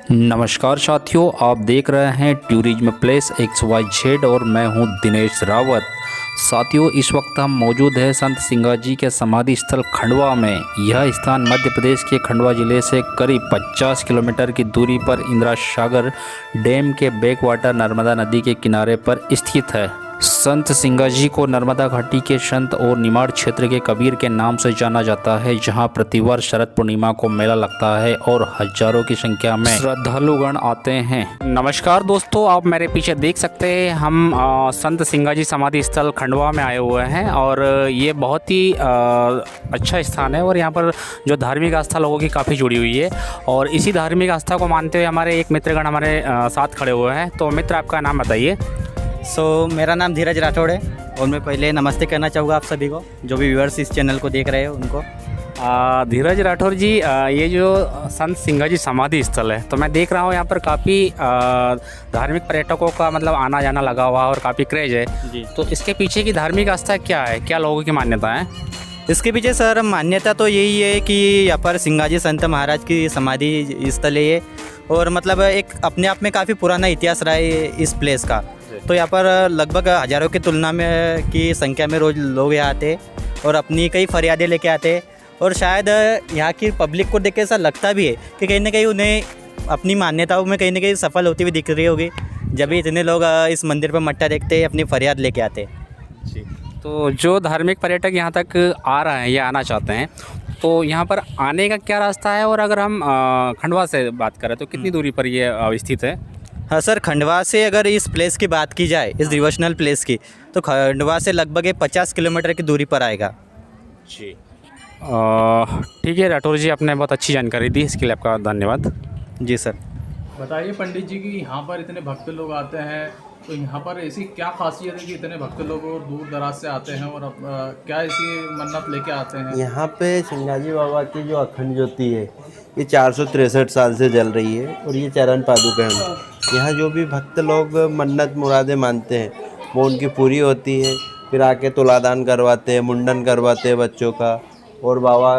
नमस्कार साथियों, आप देख रहे हैं टूरिज्म प्लेस XYZ और मैं हूं दिनेश रावत। साथियों, इस वक्त हम मौजूद हैं संत सिंगाजी के समाधि स्थल खंडवा में। यह स्थान मध्य प्रदेश के खंडवा जिले से करीब 50 किलोमीटर की दूरी पर इंदिरा सागर डैम के बैकवाटर नर्मदा नदी के किनारे पर स्थित है। संत सिंगाजी को नर्मदा घाटी के संत और निमाड़ क्षेत्र के कबीर के नाम से जाना जाता है, जहां प्रतिवर्ष शरद पूर्णिमा को मेला लगता है और हजारों की संख्या में श्रद्धालुगण आते हैं। नमस्कार दोस्तों, आप मेरे पीछे देख सकते हैं हम संत सिंगाजी समाधि स्थल खंडवा में आए हुए हैं और ये बहुत ही अच्छा स्थान है और यहाँ पर जो धार्मिक आस्था लोगों की काफ़ी जुड़ी हुई है और इसी धार्मिक आस्था को मानते हुए हमारे एक मित्रगण हमारे साथ खड़े हुए हैं। तो मित्र, आपका नाम बताइए। मेरा नाम धीरज राठौड़ है और मैं पहले नमस्ते कहना चाहूँगा आप सभी को, जो भी व्यूअर्स इस चैनल को देख रहे हो उनको। धीरज राठौर जी, ये जो संत सिंगाजी समाधि स्थल है, तो मैं देख रहा हूँ यहाँ पर काफ़ी धार्मिक पर्यटकों का मतलब आना जाना लगा हुआ है और काफ़ी क्रेज है जी। तो इसके पीछे की धार्मिक आस्था क्या है, क्या लोगों की मान्यता है? इसके पीछे सर मान्यता तो यही है कि यहाँ पर सिंगाजी संत महाराज की समाधि स्थल है ये, और मतलब एक अपने आप में काफ़ी पुराना इतिहास रहा है इस प्लेस का। तो यहाँ पर लगभग हज़ारों की तुलना में की संख्या में रोज़ लोग यहाँ आते और अपनी कई फरियादें लेके आते और शायद यहाँ की पब्लिक को देख के ऐसा लगता भी है कि कहीं ना कहीं उन्हें अपनी मान्यताओं में कहीं ना कहीं सफल होती हुई दिख रही होगी, जब भी इतने लोग इस मंदिर पर मट्टा देखते अपनी फरियाद लेके आते जी। तो जो धार्मिक पर्यटक यहाँ तक आ रहे हैं या आना चाहते हैं, तो यहाँ पर आने का क्या रास्ता है? और अगर हम खंडवा से बात करें तो कितनी दूरी पर ये स्थित है? हाँ सर, खंडवा से अगर इस प्लेस की बात की जाए, इस डिवोशनल प्लेस की, तो खंडवा से लगभग 50 किलोमीटर की दूरी पर आएगा जी। ठीक है राठौर जी, आपने बहुत अच्छी जानकारी दी, इसके लिए आपका धन्यवाद। जी सर। बताइए पंडित जी कि यहाँ पर इतने भक्त लोग आते हैं, तो यहाँ पर ऐसी क्या खासियत है कि इतने भक्त लोग और दूर दराज से आते हैं और क्या ऐसी मन्नत लेके आते हैं? यहाँ पे सिंगाजी बाबा की जो अखंड ज्योति है ये 463 साल से जल रही है और ये चरण पादुका है। यहाँ जो भी भक्त लोग मन्नत मुरादें मानते हैं वो उनकी पूरी होती है। फिर आके तुलादान करवाते हैं, मुंडन करवाते हैं बच्चों का। और बाबा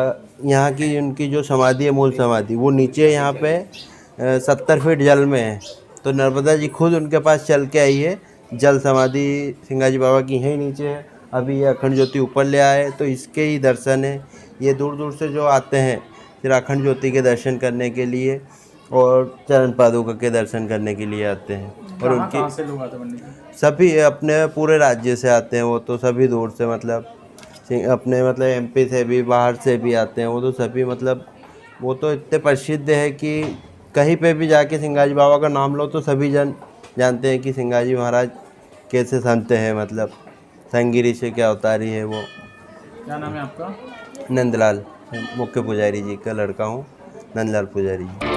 यहाँ की उनकी जो समाधि है, मूल समाधि, वो नीचे यहाँ पे 70 फीट जल में है। तो नर्मदा जी खुद उनके पास चल के आई है। जल समाधि सिंगाजी बाबा की यहीं नीचे है। अभी ये अखंड ज्योति ऊपर ले आए तो इसके ही दर्शन है। ये दूर दूर से जो आते हैं फिर अखंड ज्योति के दर्शन करने के लिए और चरण पादुका के दर्शन करने के लिए आते हैं। और उनकी से लोग आते हैं? सभी अपने पूरे राज्य से आते हैं। वो तो सभी दूर से मतलब अपने मतलब MP से भी, बाहर से भी आते हैं। वो तो सभी मतलब वो तो इतने प्रसिद्ध है कि कहीं पे भी जाके सिंगाजी बाबा का नाम लो तो सभी जन जानते हैं कि सिंगाजी महाराज कैसे संत हैं, मतलब संगिरी से क्या अवतारी है वो। क्या नाम है आपका? नंदलाल, मुख्य पुजारी जी का लड़का हूँ, नंदलाल पुजारी जी।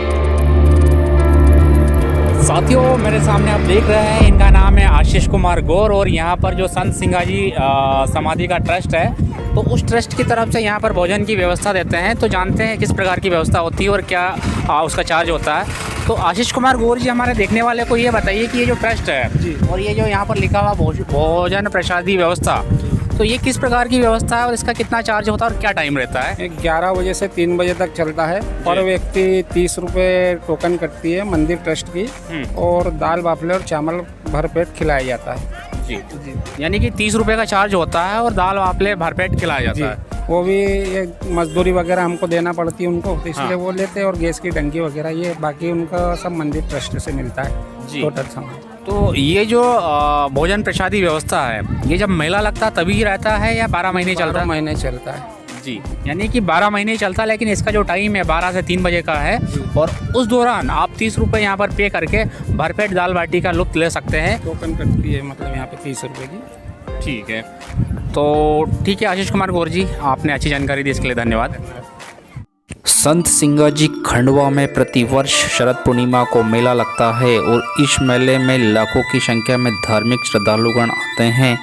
साथियों, मेरे सामने आप देख रहे हैं, इनका नाम है आशीष कुमार गौर और यहाँ पर जो संत सिंगाजी समाधि का ट्रस्ट है, तो उस ट्रस्ट की तरफ से यहाँ पर भोजन की व्यवस्था देते हैं। तो जानते हैं किस प्रकार की व्यवस्था होती है और क्या उसका चार्ज होता है। तो आशीष कुमार गौर जी, हमारे देखने वाले को ये बताइए कि ये जो ट्रस्ट है जी और ये जो यहाँ पर लिखा हुआ भोजन प्रसादी व्यवस्था, तो ये किस प्रकार की व्यवस्था है और इसका कितना चार्ज होता है और क्या टाइम रहता है? 11 बजे से 3 बजे तक चलता है। पर व्यक्ति 30 रुपये टोकन कटती है मंदिर ट्रस्ट की और दाल बाफले और चावल भरपेट खिलाया जाता है जी। यानी कि 30 रुपये का चार्ज होता है और दाल बाफले भरपेट खिलाया जाता है। वो भी ये मजदूरी वगैरह हमको देना पड़ती है उनको, तो इसलिए वो लेते हैं। और गैस की टंकी वगैरह ये बाकी उनका सब मंदिर ट्रस्ट से मिलता है जी, टोटल सामान। तो ये जो भोजन प्रसादी व्यवस्था है, ये जब मेला लगता है तभी रहता है या 12 महीने चलता है? 12 महीने चलता है जी। यानी कि 12 महीने चलता है, लेकिन इसका जो टाइम है 12 से 3 बजे का है और उस दौरान आप 30 रुपये यहाँ पर पे करके भरपेट दाल बाटी का लुत्फ ले सकते हैं। टोकन कटती है मतलब यहाँ पे 30 रुपये की। ठीक है, तो ठीक है आशीष कुमार गौर जी, आपने अच्छी जानकारी दी, इसके लिए धन्यवाद। संत सिंगाजी खंडवा में प्रतिवर्ष शरद पूर्णिमा को मेला लगता है और इस मेले में लाखों की संख्या में धार्मिक श्रद्धालुगण आते हैं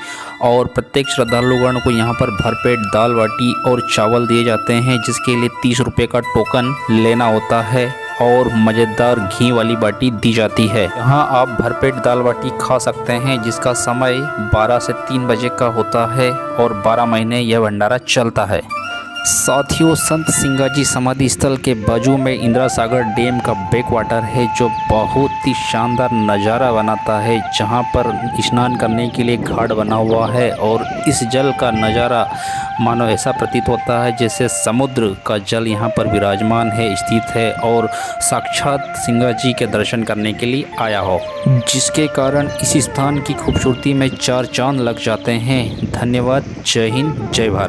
और प्रत्येक श्रद्धालुगण को यहाँ पर भरपेट दाल बाटी और चावल दिए जाते हैं, जिसके लिए 30 रुपये का टोकन लेना होता है और मज़ेदार घी वाली बाटी दी जाती है। यहाँ आप भरपेट दाल बाटी खा सकते हैं, जिसका समय 12 से 3 बजे का होता है और 12 महीने यह भंडारा चलता है। साथियों, संत सिंगाजी समाधि स्थल के बाजू में इंदिरा सागर डैम का बैक वाटर है, जो बहुत ही शानदार नज़ारा बनाता है। जहां पर स्नान करने के लिए घाट बना हुआ है और इस जल का नज़ारा मानो ऐसा प्रतीत होता है जैसे समुद्र का जल यहां पर विराजमान है, स्थित है और साक्षात सिंगाजी के दर्शन करने के लिए आया हो, जिसके कारण इस स्थान की खूबसूरती में चार चांद लग जाते हैं। धन्यवाद। जय हिंद, जय भारत।